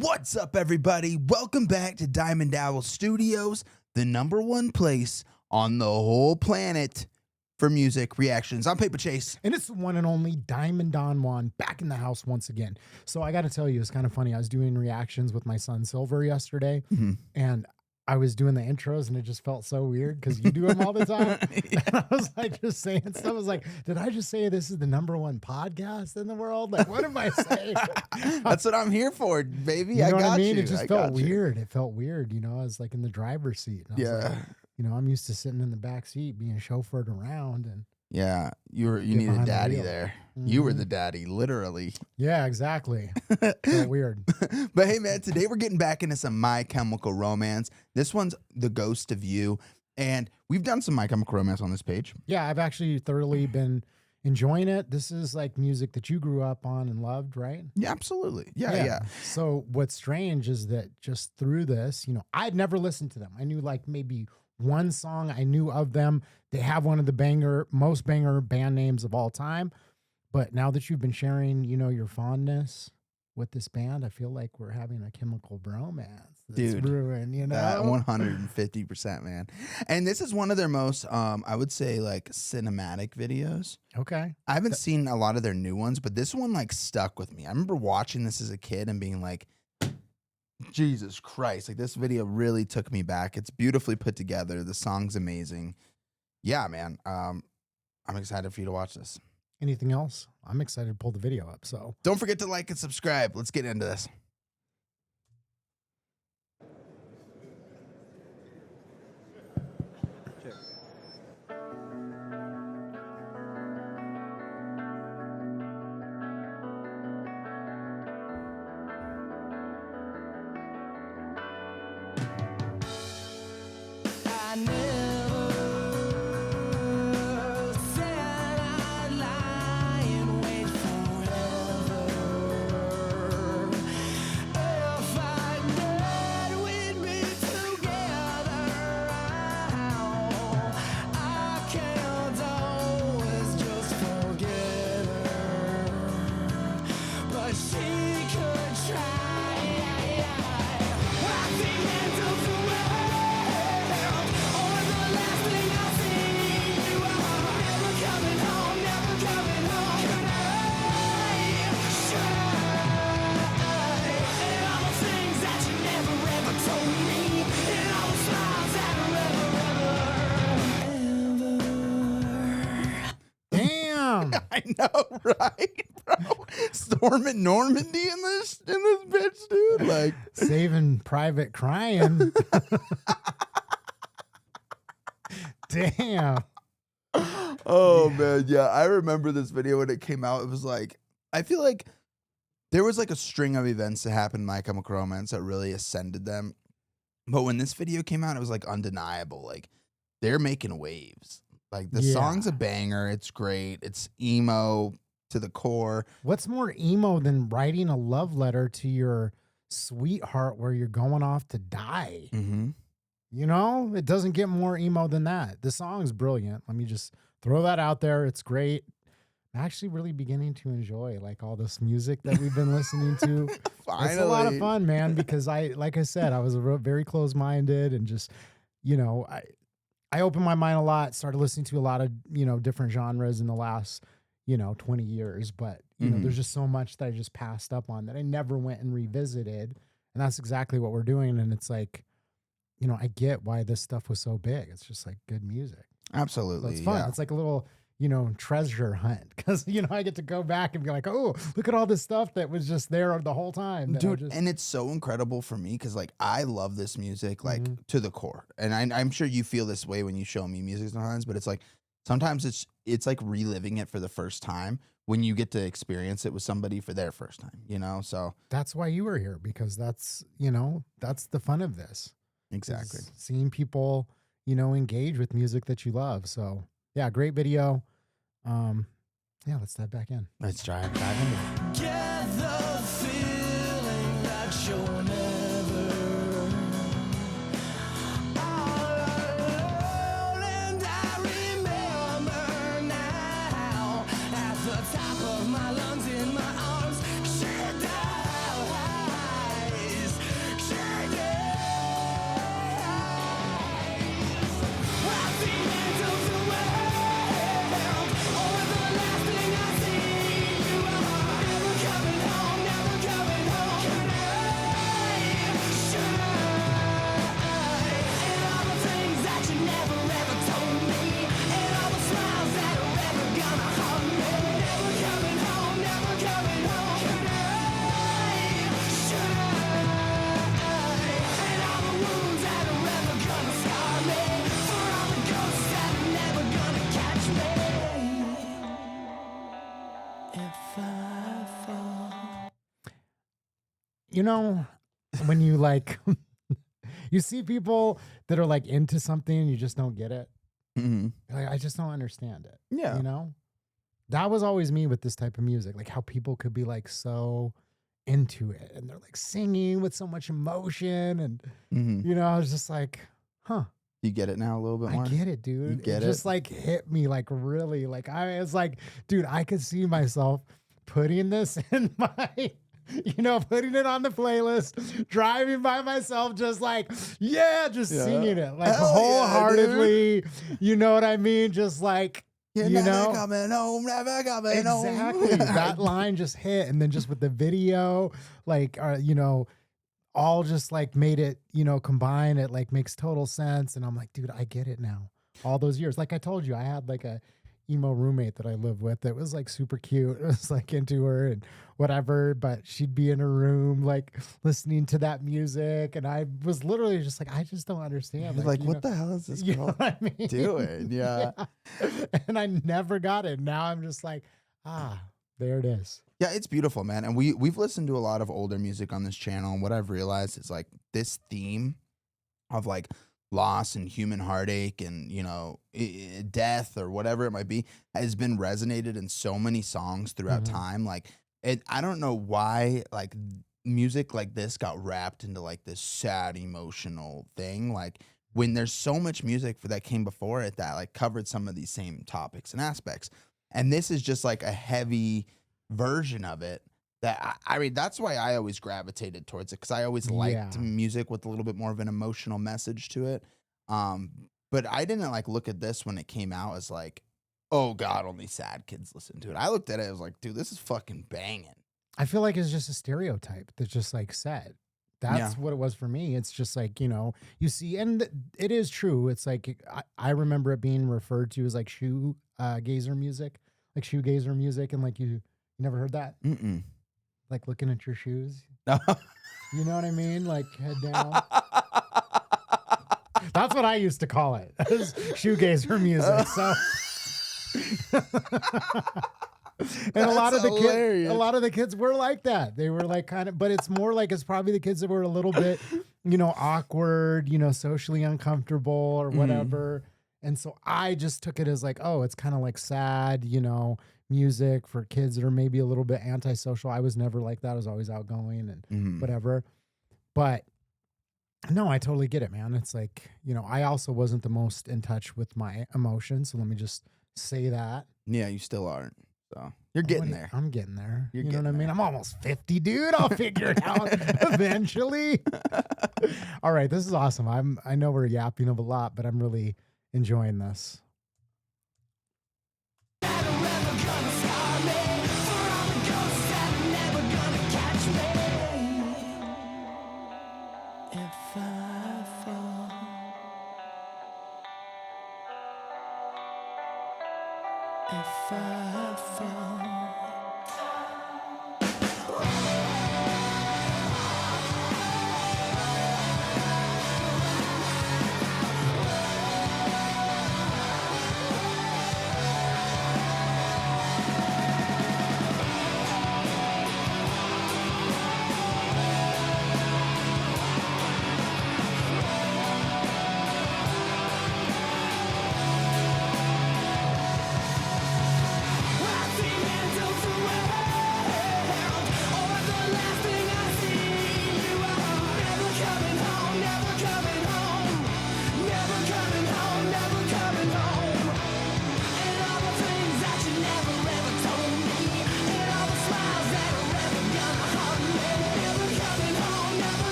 What's up, everybody? Welcome back to Diamond Owl Studios, the #1 place on the whole planet for music reactions. I'm Paper Chase. And it's the one and only Diamond Don Juan back in the house once again. So I got to tell you, it's kind of funny. I was doing reactions with my son Silver yesterday, and I was doing the intros, and it just felt so weird because you do them all the time. Yeah. And I was like, just saying stuff. I was like, did I just say this is the #1 podcast in the world? Like, what am I saying? That's what I'm here for, baby. You know I what got I mean? you. It just I felt got you. weird. It felt weird. You know, I was like in the driver's seat. And I was Yeah. like, you know, I'm used to sitting in the back seat being chauffeured around. And Yeah. You Get need a behind the daddy wheel. there. You were Mhm. the daddy, literally. yeah, exactly. Felt weird. But hey, man, today we're getting back into some My Chemical Romance. This one's The Ghost of You. And we've done some My Chemical Romance on this page. Yeah, I've actually thoroughly been enjoying it. This is like music that you grew up on and loved, right? Yeah, absolutely. Yeah. So what's strange is that just through this, you know, I'd never listened to them. I knew like maybe one song I knew of them. They have one of the most banger band names of all time. But now that you've been sharing, you know, your fondness with this band, I feel like we're having a chemical bromance that's Dude, brewing, you know? 150%, man. And this is one of their most, I would say, like, cinematic videos. Okay. I haven't seen a lot of their new ones, but this one, like, stuck with me. I remember watching this as a kid and being like, Jesus Christ. Like, this video really took me back. It's beautifully put together. The song's amazing. Yeah, man. I'm excited for you to watch this. Anything else? I'm excited to pull the video up. So Don't forget to like and subscribe. Let's get into this. I never said I'd lie and wait forever. If I did, we'd be together. I can't always just forget her, but she could try. At the end of the world, or the last thing I see, you are never coming home, never coming home. Should I? And all the things that you never ever told me, and all the smiles that are ever. damn. I know, right, bro? Storming Normandy in this bitch, dude. Like, Saving Private Crying. Damn. oh man, yeah. I remember this video when it came out. It was like, I feel like there was like a string of events that happened in My Chemical Romance that really ascended them. But when this video came out, it was like undeniable. Like, they're making waves. Like, the Yeah. song's a banger. It's great. It's emo to the core. What's more emo than writing a love letter to your sweetheart where you're going off to die? Mm-hmm. You know, it doesn't get more emo than that. The song's brilliant. Let me just throw that out there. It's great. I'm actually really beginning to enjoy like all this music that we've been listening to. Finally. It's a lot of fun, man, because like I said, I was very close-minded and just, you know, I opened my mind a lot, started listening to a lot of, you know, different genres in the last, 20 years. But, you know, Mhm. there's just so much that I just passed up on that I never went and revisited. And that's exactly what we're doing. And it's like, I get why this stuff was so big. It's just like good music. So Absolutely. it's fun. Yeah. It's like a little, treasure hunt because, I get to go back and be like, oh, look at all this stuff that was just there the whole time. that I Dude, just- and it's so incredible for me because, like, I love this music, like, Mhm. to the core. And I'm sure you feel this way when you show me music sometimes, but it's like, sometimes it's like reliving it for the first time when you get to experience it with somebody for their first time, So, that's why you were here because that's the fun of this. exactly. is seeing people, engage with music that you love. So yeah, great video. Yeah, let's dive back in. Let's dive into it. Get the feeling that you're never all alone. You know, when you like, you see people that are like into something and you just don't get it. Mhm. Like, I just don't understand it. Yeah. You know, that was always me with this type of music. Like how people could be like so into it and they're like singing with so much emotion. And, Mhm. you know, I was just like, huh. You get it now a little bit more. I get it, dude. get it just it? like hit me like really like I was like, dude, I could see myself putting this in my, you know, putting it on the playlist, driving by myself, just like, yeah, just Yeah. singing it like Hell yeah, wholeheartedly. You know what I mean? Just like, You're you never know, coming home, never coming home. exactly. That line just hit, and then just with the video, like, you know, all just like made it, you know, combine it like makes total sense. And I'm like, dude, I get it now. All those years. Like I told you, I had like a emo roommate that I lived with that was like super cute. It was like into her and whatever, but she'd be in her room like listening to that music. And I was literally just like, I just don't understand. You're like, you what know, the hell is this you know girl what I mean? doing? Yeah. And I never got it. Now I'm just like, there it is. Yeah, it's beautiful, man. And we've listened to a lot of older music on this channel, and what I've realized is like this theme of like loss and human heartache and, you know, death or whatever it might be has been resonated in so many songs throughout Mhm. time. Like I don't know why like music like this got wrapped into like this sad emotional thing. Like when there's so much music that came before it that like covered some of these same topics and aspects. And this is just like a heavy version of it that I mean, that's why I always gravitated towards it because I always liked Yeah. music with a little bit more of an emotional message to it. But I didn't like look at this when it came out as like, oh God, only sad kids listen to it. I looked at it, I was like, dude, this is fucking banging. I feel like it's just a stereotype that's just like said. That's what it was for me. It's just like, you know, you see, and it is true. It's like, I remember it being referred to as like gazer music, like shoegazer music. And like, you never heard that? Mm-mm. Like looking at your shoes. You know what I mean? Like head down. That's what I used to call it. Is shoegazer music. So and a lot That's of hilarious. the kids were like that. They were like kind of, but it's more like it's probably the kids that were a little bit, you know, awkward, you know, socially uncomfortable or whatever. And so I just took it as like, oh, it's kind of like sad, you know, music for kids that are maybe a little bit antisocial. I was never like that. I was always outgoing and Mhm. whatever. But no, I totally get it, man. It's like, you know, I also wasn't the most in touch with my emotions. So let me just say that. Yeah, you still aren't. So you're getting there. I'm getting there. You're You know what I getting mean? there. I'm almost 50, dude. I'll figure it out eventually. All right, this is awesome. I know we're yapping of a lot, but I'm really enjoying this. If I fall, if I fall.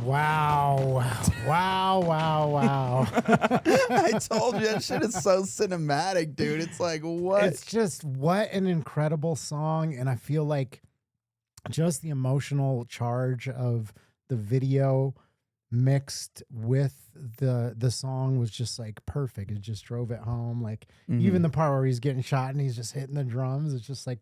Wow. Wow. I told you that shit is so cinematic, dude. It's like what? It's just what an incredible song. And I feel like just the emotional charge of the video mixed with the song was just like perfect. It just drove it home. Like even the part where he's getting shot and he's just hitting the drums, it's just like,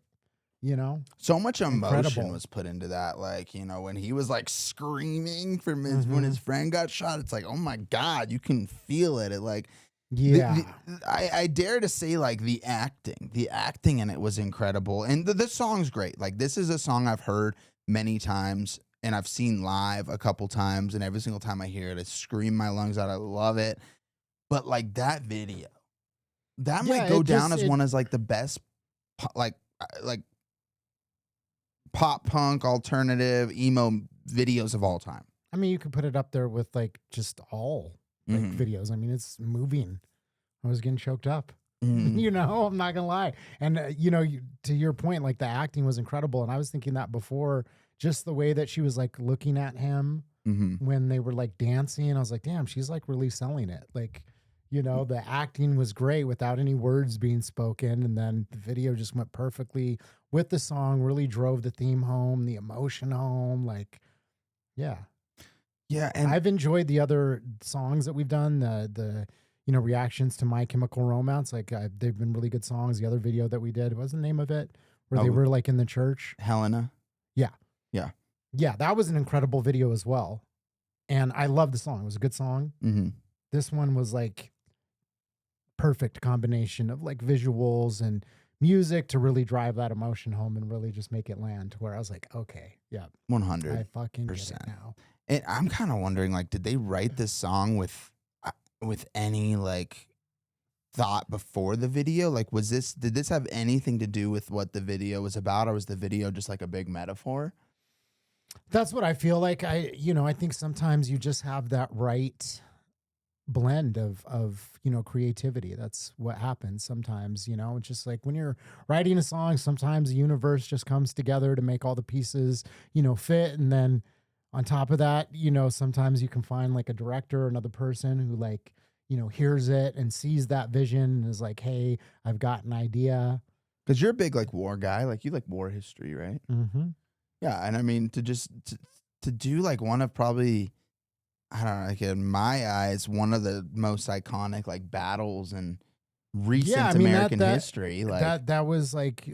you know? So much emotion Incredible. was put into that. Like, you know, when he was like screaming from his when his friend got shot, it's like, oh my God, you can feel it. It like Yeah. I dare to say like the acting in it was incredible. And the song's great. Like this is a song I've heard many times and I've seen live a couple times, and every single time I hear it, I scream my lungs out. I love it. But like that video, that Yeah, might go it down just- as one as like the best like pop punk alternative emo videos of all time. I mean, you could put it up there with like just all like Mhm. videos. I mean, it's moving. I was getting choked up. Mhm. You know, I'm not gonna lie. And you know, to your point, like the acting was incredible. And I was thinking that before, just the way that she was like looking at him Mhm. when they were like dancing. I was like, damn, she's like really selling it. Like, you know, the acting was great without any words being spoken. And then the video just went perfectly with the song, really drove the theme home, the emotion home. Like, yeah. Yeah, and I've enjoyed the other songs that we've done, the you know, reactions to My Chemical Romance. Like they've been really good songs. The other video that we did, what was the name of it? Where they Oh. were like in the church. Helena. Yeah, that was an incredible video as well. And I love the song. It was a good song. Mm-hmm. This one was like perfect combination of like visuals and music to really drive that emotion home and really just make it land to where I was like, okay, yeah, 100. I fucking get it 100%. now. And I'm kind of wondering, like, did they write this song with any like thought before the video? Like, did this have anything to do with what the video was about, or was the video just like a big metaphor? That's what I feel like. I think sometimes you just have that right blend of creativity. That's what happens sometimes. It's just like when you're writing a song, sometimes the universe just comes together to make all the pieces fit, and then on top of that, sometimes you can find like a director or another person who like hears it and sees that vision and is like, hey, I've got an idea. Because you're a big like war guy, like you like war history, right? Mm-hmm. Yeah, and I mean to do like one of probably, I don't know, like in my eyes, one of the most iconic like battles in recent American history. Like that was like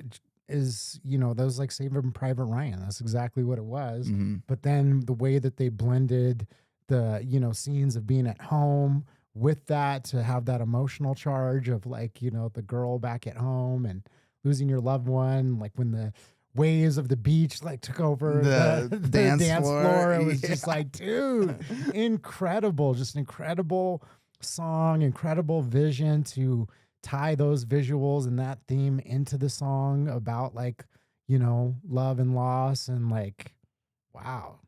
that was like Saving Private Ryan. That's exactly what it was. mhm. But then the way that they blended the scenes of being at home with that to have that emotional charge of like the girl back at home and losing your loved one, like when the waves of the beach like took over The dance floor. It was Yeah. just like, dude, incredible, just incredible song, incredible vision to tie those visuals and that theme into the song about like love and loss, and like, wow.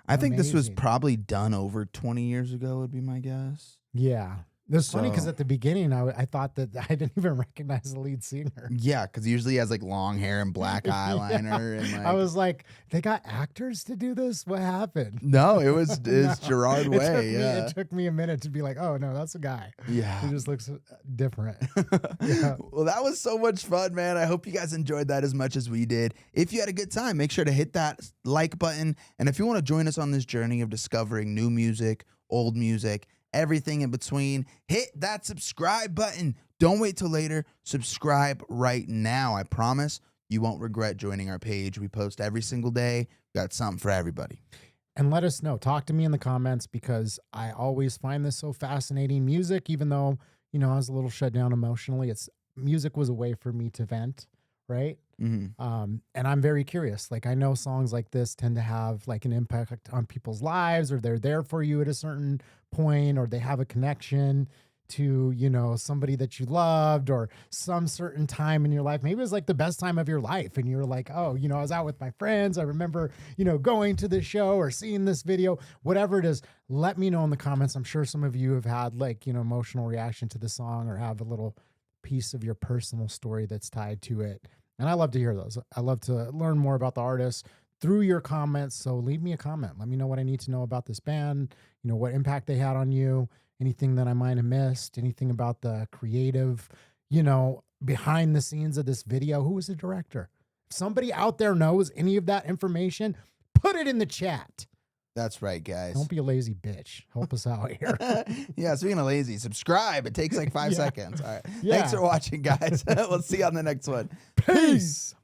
I think this was Amazing. probably done over 20 years ago, would be my guess. Yeah. It was funny because So- at the beginning, I thought that I didn't even recognize the lead singer. Yeah, because he usually has like long hair and black eyeliner, and like I was like, they got actors to do this? What happened? no, it's No. Gerard It Way. took me- Yeah, it took me a minute to be like, oh no, that's a guy. yeah. He just looks different. Yeah. Well, that was so much fun, man. I hope you guys enjoyed that as much as we did. If you had a good time, make sure to hit that like button. And if you want to join us on this journey of discovering new music, old music, everything in between, hit that subscribe button. Don't wait till later. Subscribe right now. I promise you won't regret joining our page. We post every single day. Got something for everybody. And let us know. Talk to me in the comments because I always find this so fascinating. Music, even though, I was a little shut down emotionally, music was a way for me to vent, right? Mm-hmm. And I'm very curious. Like I know songs like this tend to have like an impact on people's lives, or they're there for you at a certain point, or they have a connection to, somebody that you loved, or some certain time in your life. Maybe it was like the best time of your life. And you're like, oh, I was out with my friends. I remember, going to this show or seeing this video, whatever it is. Let me know in the comments. I'm sure some of you have had like, emotional reaction to the song, or have a little piece of your personal story that's tied to it. And I love to hear those. I love to learn more about the artists through your comments. So leave me a comment. Let me know what I need to know about this band, what impact they had on you, anything that I might have missed, anything about the creative, behind the scenes of this video. Who was the director? If somebody out there knows any of that information, put it in the chat. That's right, guys. Don't be a lazy bitch. Help us out here. Yeah, speaking of lazy, subscribe. It takes like 5 Yeah. seconds. All right. Yeah. Thanks for watching, guys. We'll see you on the next one. Peace.